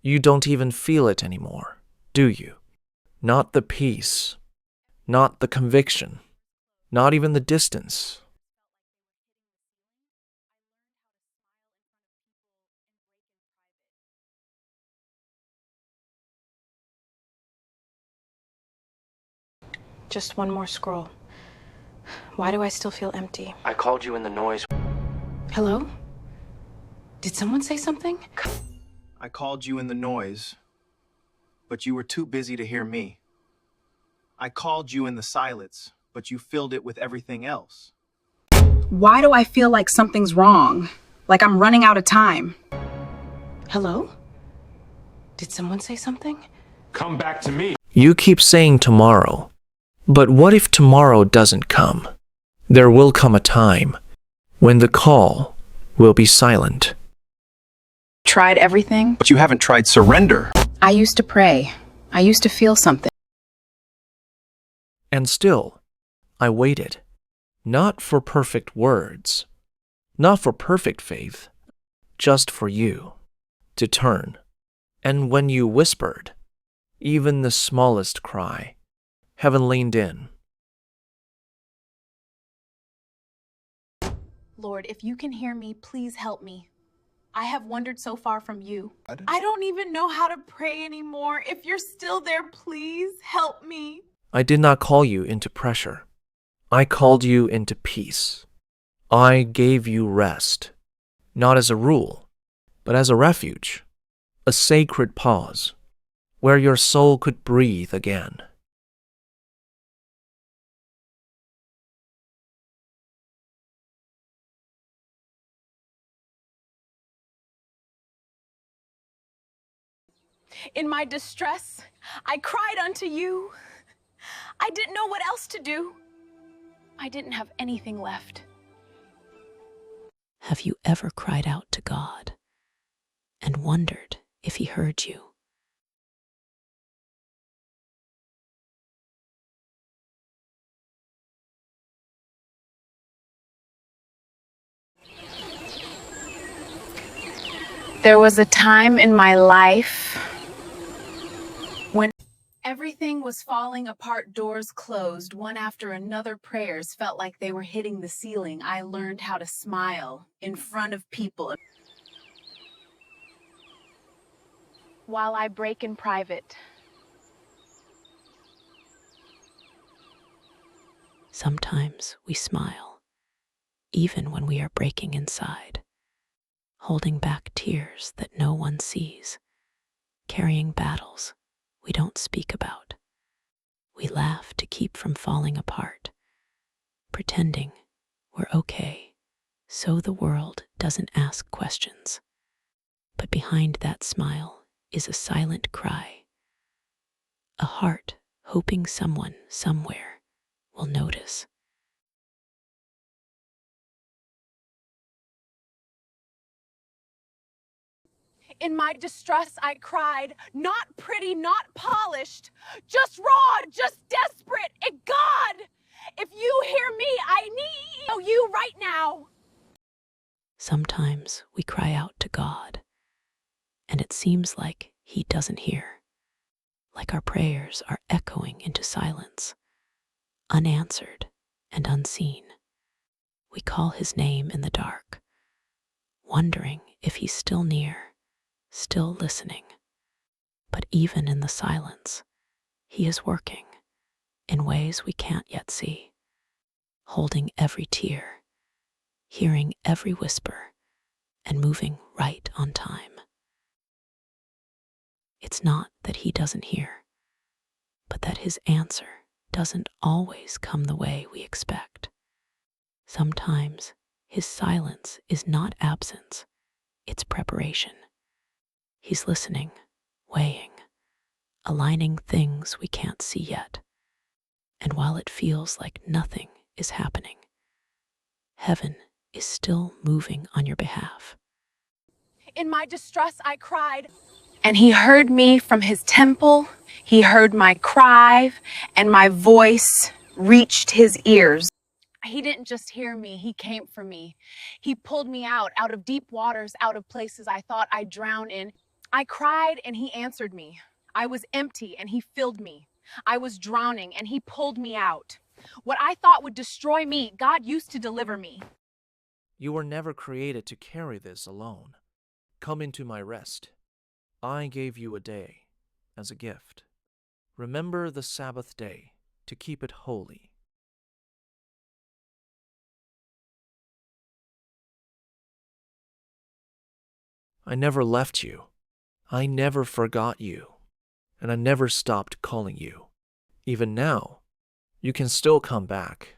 You don't even feel it anymore, do you? Not the peace, not the conviction, not even the distance. Just one more scroll. Why do I still feel empty? I called you in the noise. Hello? Did someone say something? I called you in the noise, but you were too busy to hear me. I called you in the silence, but you filled it with everything else. Why do I feel like something's wrong? Like I'm running out of time? Hello? Did someone say something? Come back to me. You keep saying tomorrow, but what if tomorrow doesn't come? There will come a time when the call will be silent. Tried everything? But you haven't tried surrender. I used to pray. I used to feel something. And still, I waited, not for perfect words, not for perfect faith, just for you to turn. And when you whispered, even the smallest cry, heaven leaned in. Lord, if you can hear me, please help me. I have wandered so far from you. I don't even know how to pray anymore. If you're still there, please help me. I did not call you into pressure. I called you into peace. I gave you rest, not as a rule, but as a refuge, a sacred pause, where your soul could breathe again. In my distress, I cried unto you. I didn't know what else to do. I didn't have anything left. Have you ever cried out to God and wondered if He heard you? There was a time in my life when Everything was falling apart, doors closed, one after another. Prayers felt like they were hitting the ceiling. I learned how to smile in front of people while I break in private. Sometimes we smile, even when we are breaking inside, holding back tears that no one sees, carrying battles we don't speak about. We laugh to keep from falling apart, pretending we're okay, so the world doesn't ask questions. But behind that smile is a silent cry, a heart hoping someone somewhere will notice. In my distress, I cried, not pretty, not polished, just raw, just desperate. And God, if you hear me, I need you right now. Sometimes we cry out to God, and it seems like He doesn't hear, like our prayers are echoing into silence, unanswered and unseen. We call His name in the dark, wondering if He's still near, still listening. But even in the silence, He is working in ways we can't yet see, holding every tear, hearing every whisper, and moving right on time. It's not that He doesn't hear, but that His answer doesn't always come the way we expect. Sometimes His silence is not absence, it's preparation. He's listening, weighing, aligning things we can't see yet. And while it feels like nothing is happening, heaven is still moving on your behalf. In my distress, I cried. And He heard me from His temple. He heard my cry, and my voice reached His ears. He didn't just hear me, He came for me. He pulled me out of deep waters, out of places I thought I'd drown in. I cried and he answered me. I was empty and he filled me. I was drowning and he pulled me out. What I thought would destroy me, God used to deliver me. You were never created to carry this alone. Come into my rest. I gave you a day as a gift. Remember the Sabbath day to keep it holy. I never left you. I never forgot you. And I never stopped calling you. Even now, you can still come back.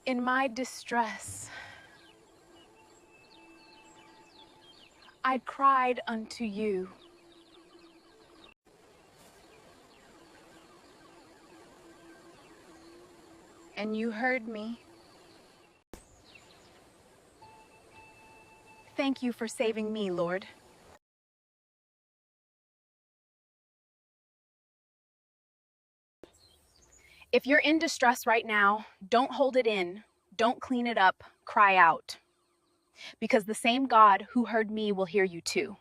In my distress, I cried unto you. And you heard me. Thank you for saving me, Lord. If you're in distress right now, don't hold it in. Don't clean it up. Cry out. Because the same God who heard me will hear you too.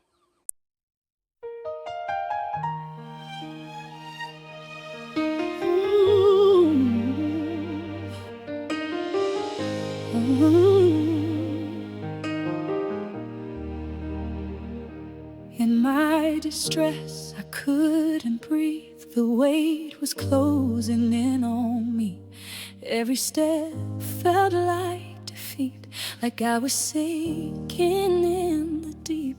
In my distress, I couldn't breathe. The weight was closing in on me. Every step felt like defeat, like I was sinking in the deep.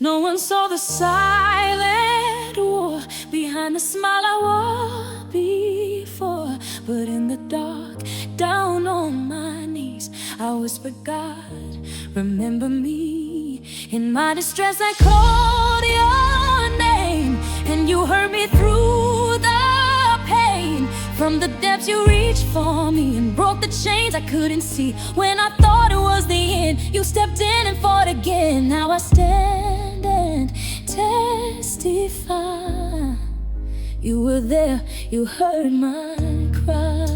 No one saw the silent war behind the smile I wore before. But in the dark, down on my knees, I whispered, God, remember me. In my distress I called your name, and you heard me through the pain. From the depths you reached for me and broke the chains I couldn't see. When I thought it was the end, you stepped in and fought again. Now I stand and testify. You were there, you heard my cry.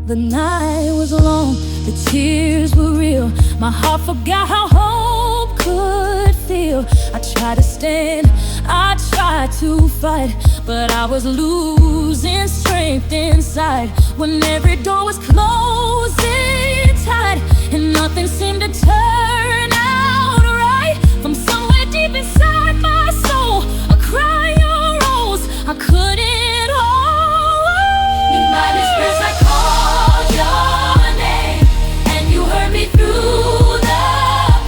The night was long, the tears were real. My heart forgot how hope could feel. I tried to stand, I tried to fight, but I was losing strength inside. When every door was closing tight and nothing seemed to turn out right. From somewhere deep inside my soul, a cry arose I couldn't hold. In my distress I called your name, and you heard me through the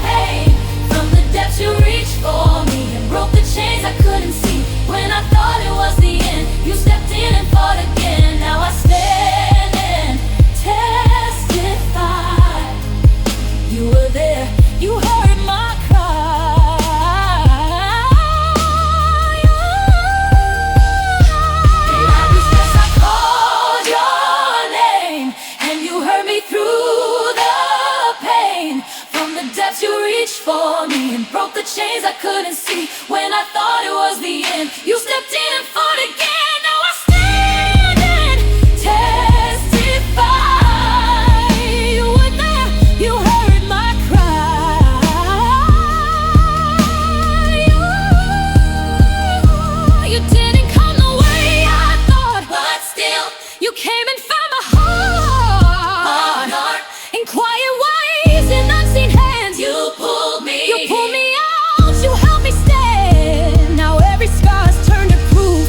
pain. From the depths you reached for me and broke the chains I couldn't see. When I thought it was the end, you stepped in and fought again. Now I stand and testify. You were there, you heard my cry. In my distress I called your name, and you heard me through the pain. From the depths you reached for me and broke the chains I couldn't see. When I thought it was the end, you stepped in and fought again. Now I stand and testify. You were there, you heard my cry. You didn't come the way I thought, but still you came and found my heart. In quiet ways, in unseen hands, you pulled me out, you helped me stand. Now every scar's turned to proof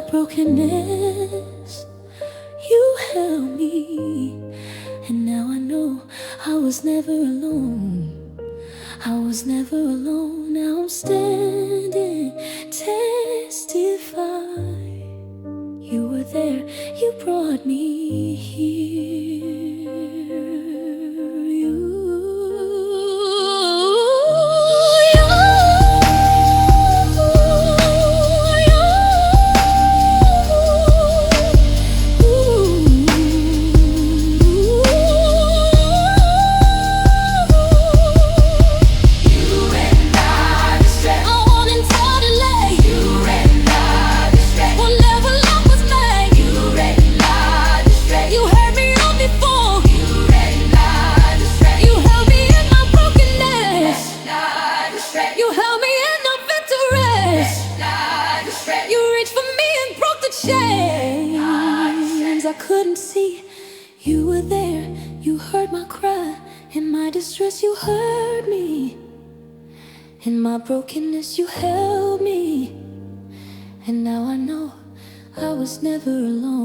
my brokenness, you held me. And now I know I was never alone. I was never alone. Now I'm standing, testify. You were there, you brought me here. You held me in the victory. You reached for me and broke the chains I couldn't see. You were there, you heard my cry. In my distress you heard me. In my brokenness you held me. And now I know I was never alone.